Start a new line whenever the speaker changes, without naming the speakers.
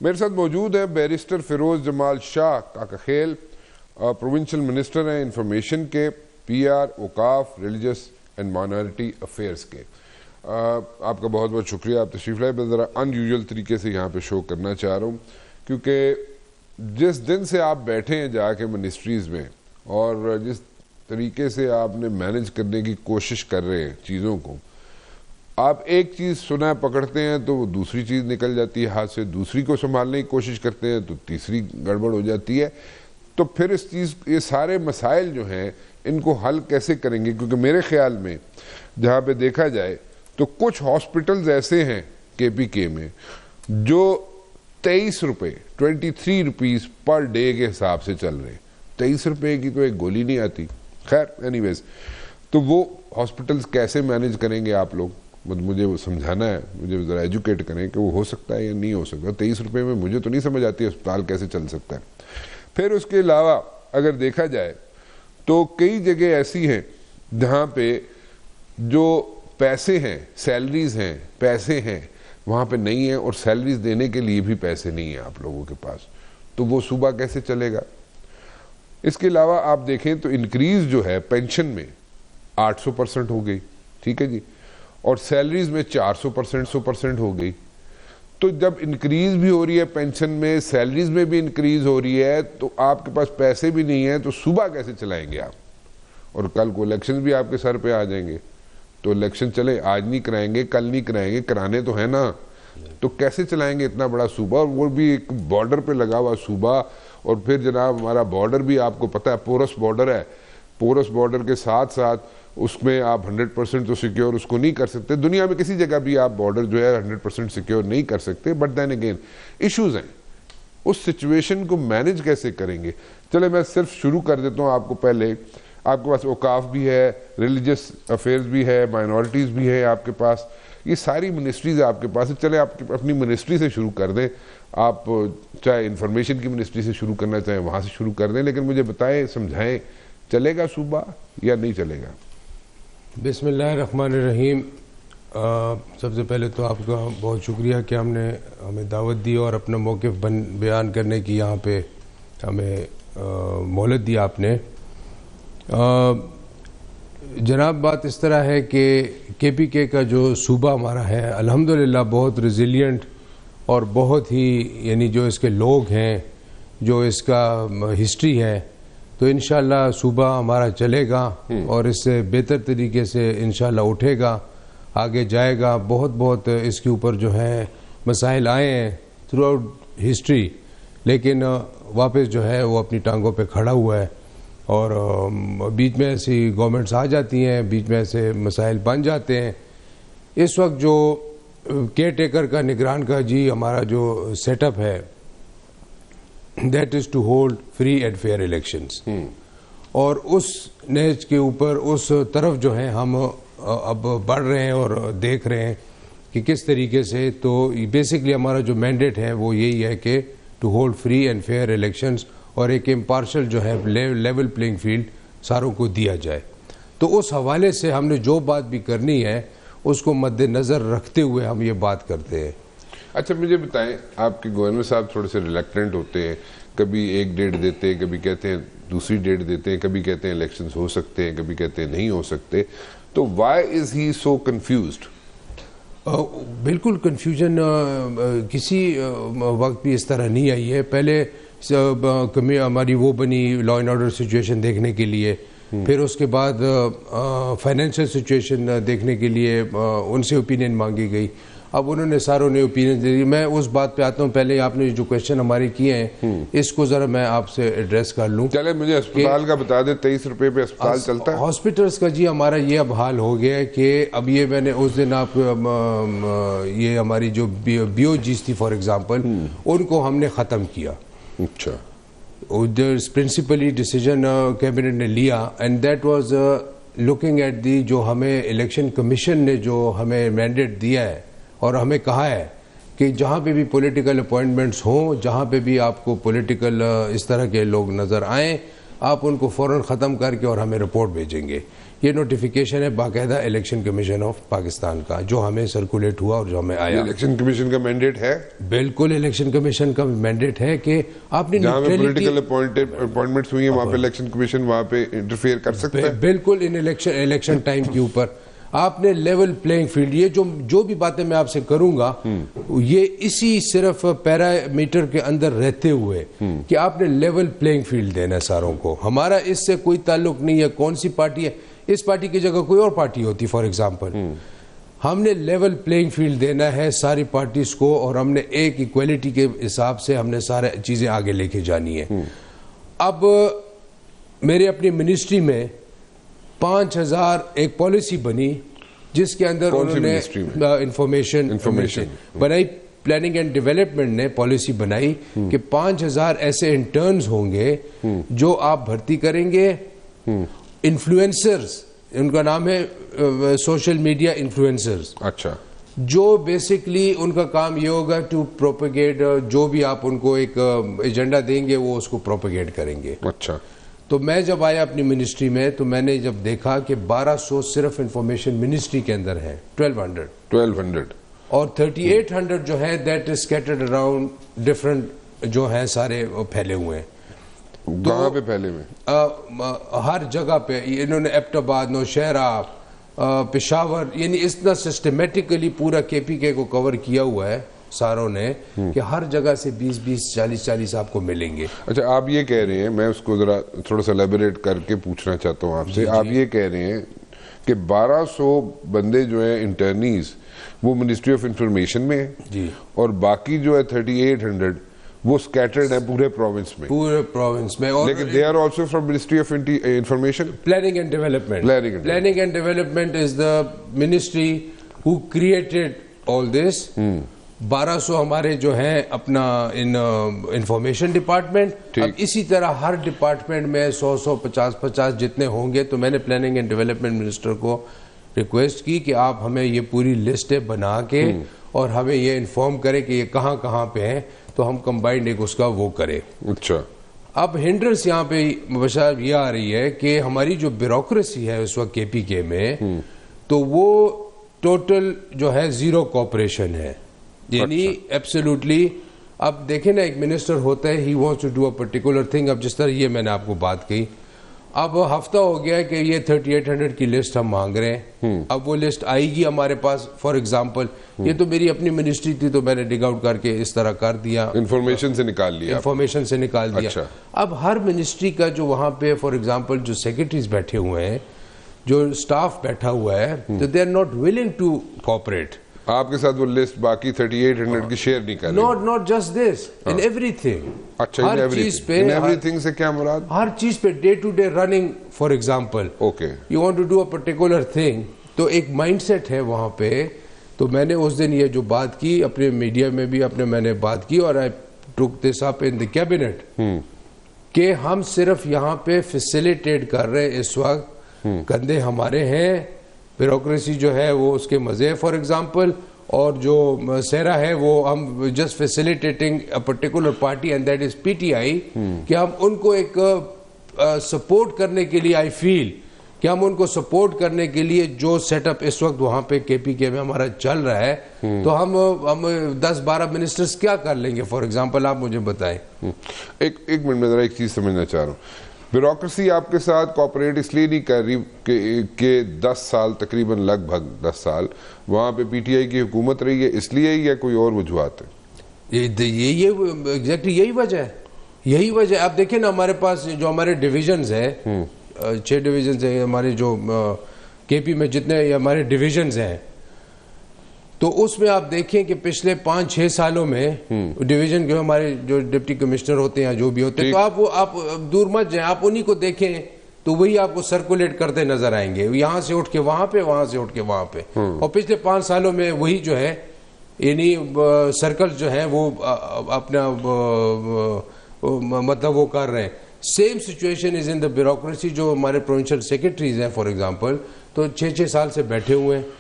میرے ساتھ موجود ہے بیرسٹر فیروز جمال شاہ کاکا خیل، پروونشل منسٹر ہیں انفارمیشن کے، پی آر، اوقاف، ریلیجس اینڈ مائنورٹی افیئرس کے۔ آپ کا بہت بہت شکریہ، آپ تشریف لائے۔ میں ذرا ان یوزول طریقے سے یہاں پہ شو کرنا چاہ رہا ہوں، کیونکہ جس دن سے آپ بیٹھے ہیں جا کے منسٹریز میں اور جس طریقے سے آپ نے مینج کرنے کی کوشش کر رہے ہیں چیزوں کو، آپ ایک چیز سنا پکڑتے ہیں تو وہ دوسری چیز نکل جاتی ہے ہاتھ سے، دوسری کو سنبھالنے کی کوشش کرتے ہیں تو تیسری گڑبڑ ہو جاتی ہے۔ تو پھر اس چیز، یہ سارے مسائل جو ہیں ان کو حل کیسے کریں گے؟ کیونکہ میرے خیال میں جہاں پہ دیکھا جائے تو کچھ ہاسپٹلز ایسے ہیں کے پی کے میں جو 23 روپے 23 روپیز پر ڈے کے حساب سے چل رہے ہیں۔ 23 روپے کی تو ایک گولی نہیں آتی۔ خیر اینی ویز، تو وہ ہاسپٹلز کیسے مینج کریں گے آپ لوگ؟ مجھے وہ سمجھانا ہے، مجھے ذرا ایجوکیٹ کریں کہ وہ ہو سکتا ہے یا نہیں ہو سکتا۔ 23 روپے میں مجھے تو نہیں سمجھ آتی اسپتال کیسے چل سکتا ہے۔ پھر اس کے علاوہ اگر دیکھا جائے تو کئی جگہ ایسی ہیں جہاں پہ جو پیسے ہیں، سیلریز ہیں، پیسے ہیں، وہاں پہ نہیں ہیں، اور سیلریز دینے کے لیے بھی پیسے نہیں ہیں آپ لوگوں کے پاس، تو وہ صوبہ کیسے چلے گا؟ اس کے علاوہ آپ دیکھیں تو انکریز جو ہے پینشن میں 800% ہو گئی، ٹھیک ہے جی، اور سیلریز میں 400% ہو گئی۔ تو جب انکریز بھی ہو رہی ہے پینشن میں، سیلریز میں بھی انکریز ہو رہی ہے، تو آپ کے پاس پیسے بھی نہیں ہیں، تو صوبہ کیسے چلائیں گے آپ؟ اور کل کو الیکشن بھی آپ کے سر پہ آ جائیں گے، تو الیکشن چلے آج نہیں کرائیں گے، کل نہیں کرائیں گے، کرانے تو ہے نا، تو کیسے چلائیں گے اتنا بڑا صوبہ؟ اور وہ بھی ایک بارڈر پہ لگا ہوا صوبہ، اور پھر جناب ہمارا بارڈر بھی آپ کو پتہ ہے پورس بارڈر ہے، پورس بارڈر کے ساتھ ساتھ اس میں آپ 100% تو سیکیور اس کو نہیں کر سکتے۔ دنیا میں کسی جگہ بھی آپ بارڈر جو ہے 100% سیکیور نہیں کر سکتے، بٹ دین اگین ایشوز ہیں۔ اس سچویشن کو مینج کیسے کریں گے؟ چلے میں صرف شروع کر دیتا ہوں آپ کو پہلے۔ آپ کے پاس اوقاف بھی ہے، ریلیجس افیئرز بھی ہے، مائنورٹیز بھی ہے آپ کے پاس، یہ ساری منسٹریز آپ کے پاس ہے۔ چلے آپ اپنی منسٹری سے شروع کر دیں، آپ چاہے انفارمیشن کی منسٹری سے شروع کرنا چاہیں وہاں سے شروع کر دیں، لیکن مجھے بتائیں، سمجھائیں، چلے گا صوبہ یا نہیں چلے گا؟
بسم اللہ الرحمن الرحیم۔ سب سے پہلے تو آپ کا بہت شکریہ کہ ہمیں دعوت دی اور اپنا موقف بیان کرنے کی یہاں پہ ہمیں مہلت دی آپ نے۔ جناب بات اس طرح ہے کہ کے پی کے کا جو صوبہ ہمارا ہے الحمدللہ بہت ریزیلینٹ اور بہت ہی، یعنی جو اس کے لوگ ہیں، جو اس کا ہسٹری ہے، تو انشاءاللہ صوبہ ہمارا چلے گا اور اس سے بہتر طریقے سے انشاءاللہ اٹھے گا، آگے جائے گا۔ بہت اس کے اوپر جو ہے مسائل آئے ہیں تھرو آؤٹ ہسٹری، لیکن واپس جو ہے وہ اپنی ٹانگوں پہ کھڑا ہوا ہے، اور بیچ میں ایسی گورنمنٹس آ جاتی ہیں، بیچ میں ایسے مسائل بن جاتے ہیں۔ اس وقت جو کیئر ٹیکر کا، نگران کا جی ہمارا جو سیٹ اپ ہے، that is to hold free and fair elections، اور اس نیچ کے اوپر اس طرف جو ہے ہم اب بڑھ رہے ہیں اور دیکھ رہے ہیں کہ کس طریقے سے۔ تو بیسکلی ہمارا جو مینڈیٹ ہے وہ یہی ہے کہ to hold free and fair elections, اور ایک امپارشل جو ہے لیول پلینگ فیلڈ ساروں کو دیا جائے۔ تو اس حوالے سے ہم نے جو بات بھی کرنی ہے اس کو مد نظر رکھتے ہوئے ہم یہ بات کرتے ہیں۔
اچھا مجھے بتائیں، آپ کے گورنر صاحب تھوڑے سے ریلیکٹنٹ ہوتے ہیں، کبھی ایک ڈیٹ دیتے ہیں، کبھی کہتے ہیں دوسری ڈیٹ دیتے ہیں، کبھی کہتے ہیں الیکشنز ہو سکتے ہیں، کبھی کہتے ہیں نہیں ہو سکتے، تو وائی از ہی سو کنفیوزڈ؟
بالکل کنفیوژن کسی وقت بھی اس طرح نہیں آئی ہے۔ پہلے ہماری وہ بنی لا اینڈ آرڈر سچویشن دیکھنے کے لیے، پھر اس کے بعد فائنینشیل سچویشن دیکھنے کے لیے ان سے اوپینین مانگی گئی۔ اب انہوں نے ساروں نے اوپینین دے دی۔ میں اس بات پہ آتا ہوں، پہلے آپ نے جو کویشچن ہمارے کیے ہیں اس کو ذرا میں آپ سے ایڈریس کر لوں۔
چلے مجھے اسپتال کا بتا دیں، 23 روپے پہ اسپتال چلتا ہے؟
ہاسپٹلس کا جی ہمارا یہ اب حال ہو گیا ہے کہ اب یہ میں نے اس دن آپ یہ ہماری جو بی او جیز تھی فار ایگزامپل، ان کو ہم نے ختم کیا۔
اچھا،
پرنسپلی ڈیسیجن کیبنٹ نے لیا، and that was looking at the, جو ہمیں الیکشن کمیشن نے جو ہمیں مینڈیٹ دیا ہے اور ہمیں کہا ہے کہ جہاں پہ بھی پولیٹیکل اپوائنٹمنٹس ہوں، جہاں پہ بھی آپ کو پولیٹیکل اس طرح کے لوگ نظر آئیں، آپ ان کو فوراً ختم کر کے اور ہمیں رپورٹ بھیجیں گے۔ یہ نوٹیفیکیشن ہے باقاعدہ الیکشن کمیشن آف پاکستان کا, جو ہمیں سرکولیٹ ہوا اور جو ہمیں آیا.
الیکشن کمیشن کا مینڈیٹ ہے؟
بالکل الیکشن کمیشن کا مینڈیٹ ہے کہ آپ نے
جہاں پہ پولیٹیکل اپوائنٹمنٹس ہوئی ہیں وہاں پہ الیکشن کمیشن وہاں پہ انٹرفیئر کر سکتا ہے. بالکل
ان الیکشن ٹائم کے اوپر آپ نے لیول پلینگ فیلڈ, یہ جو بھی باتیں میں آپ سے کروں گا یہ اسی صرف پیرامیٹر کے اندر رہتے ہوئے کہ آپ نے لیول پلینگ فیلڈ دینا ہے ساروں کو. ہمارا اس سے کوئی تعلق نہیں ہے کون سی پارٹی ہے, اس پارٹی کی جگہ کوئی اور پارٹی ہوتی فار ایگزامپل. ہم نے لیول پلینگ فیلڈ دینا ہے ساری پارٹیز کو, اور ہم نے ایک ایکویلٹی کے حساب سے ہم نے سارے چیزیں آگے لے کے جانی ہے. اب میرے اپنی منسٹری میں 5000 ایک پالیسی بنی جس کے اندر انہوں نے انفارمیشن بنائی, پلاننگ اینڈ ڈیولپمنٹ نے پالیسی بنائی کہ 5000 ایسے انٹرنز ہوں گے جو آپ بھرتی کریں گے. انفلوئنسرز, ان کا نام ہے سوشل میڈیا انفلوئنسرز.
اچھا.
جو بیسکلی ان کا کام یہ ہوگا ٹو پروپیگیٹ, جو بھی آپ ان کو ایک ایجنڈا دیں گے وہ اس کو پروپیگیٹ کریں گے.
اچھا.
تو میں جب آیا اپنی منسٹری میں تو میں نے جب دیکھا کہ 1200 صرف انفارمیشن منسٹری کے اندر ہے, 1200 اور 3800 جو ہے that is scattered around different جو ہیں سارے پھیلے ہوئے ہیں.
کہاں پہ پھیلے ہوئے؟
ہر جگہ پہ. انہوں نے ایبٹ آباد, نوشہرہ, پشاور, یعنی اتنا سسٹمیٹکلی پورا کے پی کے کو کور کیا ہوا ہے ساروں نے کہ ہر جگہ سے 20 40 آپ کو ملیں گے.
اچھا, آپ یہ کہہ رہے ہیں, میں اس کو ذرا تھوڑا سا ایلیبریٹ کر کے پوچھنا چاہتا ہوں آپ سے. آپ یہ کہہ رہے ہیں کہ 1200 بندے جو ہیں انٹرنیز وہ منسٹری آف انفارمیشن میں ہیں
جی,
اور باقی جو ہے 3800 وہ سکیٹرڈ ہے پورے پروونس میں.
پورے پروونس میں.
لیکن they are also from Ministry of Information.
Planning and Development. Planning and Development is the ministry who created all this. 1200 ہمارے جو ہیں اپنا انفارمیشن ڈپارٹمنٹ. اب اسی طرح ہر ڈپارٹمنٹ میں 100 50 جتنے ہوں گے. تو میں نے پلاننگ اینڈ ڈیولپمنٹ منسٹر کو ریکویسٹ کی کہ آپ ہمیں یہ پوری لسٹ بنا کے اور ہمیں یہ انفارم کریں کہ یہ کہاں کہاں پہ ہیں, تو ہم کمبائنڈ ایک اس کا وہ کریں.
اچھا.
اب ہنڈرنس یہاں پہ مباشر یہ آ رہی ہے کہ ہماری جو بیوروکریسی ہے اس وقت کے پی کے میں, تو وہ ٹوٹل جو ہے زیرو کوپریشن ہے, یعنی ایبسولوٹلی. اب دیکھیں نا, ایک منسٹر ہوتا ہے, he wants to do a particular thing. اب جس طرح یہ میں نے آپ کو بات کہی, اب ہفتہ ہو گیا کہ یہ 3800 کی لسٹ ہم مانگ رہے ہیں. اب وہ لسٹ آئے گی ہمارے پاس. فار ایگزامپل یہ تو میری اپنی منسٹری تھی تو میں نے ڈگ آؤٹ کر کے اس طرح کر دیا,
انفارمیشن سے نکال دیا.
اب ہر منسٹری کا جو وہاں پہ فار ایگزامپل جو سیکرٹریز بیٹھے ہوئے ہیں, جو اسٹاف بیٹھا ہوا ہے, تو they are not willing to cooperate.
آپ کے ساتھ وہ لسٹ باقی 3800 کی شیئر نہیں کر رہے.
not just this, in everything.
اچھا,
ہر چیز پہ,
in everything سے کیا مراد؟
ہر چیز پہ day to day running. For example you want to do a particular thing, تو ایک مائنڈ سیٹ ہے وہاں پہ. تو میں نے اس دن یہ جو بات کی اپنے میڈیا میں بھی میں نے بات کی, اور I took this up in the cabinet کہ ہم صرف یہاں پہ فیسیلیٹیٹ کر رہے ہیں اس وقت. کندھے ہمارے ہیں, بیوروکریسی جو ہے وہ اس کے مزے. فار ایگزامپل, اور جو سیرا ہے وہ ہم just facilitating a particular party and that is P T I, کہ ہم ان کو ایک سپورٹ کرنے کے لیے, آئی فیل کہ ہم ان کو سپورٹ کرنے کے لیے جو سیٹ اپ اس وقت وہاں پہ کے پی کے میں ہمارا چل رہا ہے, تو ہم 10-12 منسٹرز کیا کر لیں گے. فار ایگزامپل آپ مجھے بتائیں.
ایک منٹ میں ذرا ایک چیز سمجھنا چاہ رہا ہوں. بیوروکریسی آپ کے ساتھ کوآپریٹ اس لیے نہیں کر رہی کہ 10 سال تقریباً لگ بھگ 10 سال وہاں پہ پی ٹی آئی کی حکومت رہی ہے, اس لیے یا کوئی اور وجوہات ہے؟
یہ ایگزیکٹلی یہی وجہ ہے. یہی وجہ. آپ دیکھیں نا, ہمارے پاس جو ہمارے ڈویژنز ہیں, 6 ڈویژنز ہیں ہمارے, جو کے پی میں جتنے ہمارے ڈویژنز ہیں, تو اس میں آپ دیکھیں کہ پچھلے 5-6 سالوں میں ڈویژن کے ہمارے جو ڈپٹی کمشنر ہوتے ہیں, جو بھی ہوتے ہیں, تو آپ دور مت جائیں, آپ انہی کو دیکھیں تو وہی آپ کو سرکولیٹ کرتے نظر آئیں گے. یہاں سے اٹھ کے وہاں پہ, وہاں سے اٹھ کے وہاں پہ. اور پچھلے 5 سالوں میں وہی جو ہے, یعنی سرکل جو ہیں وہ اپنا مطلب وہ کر رہے ہیں. Same situation is in the bureaucracy. جو ہمارے پروونشل سیکرٹریز ہیں فار ایگزامپل, تو 6 سال سے بیٹھے ہوئے ہیں.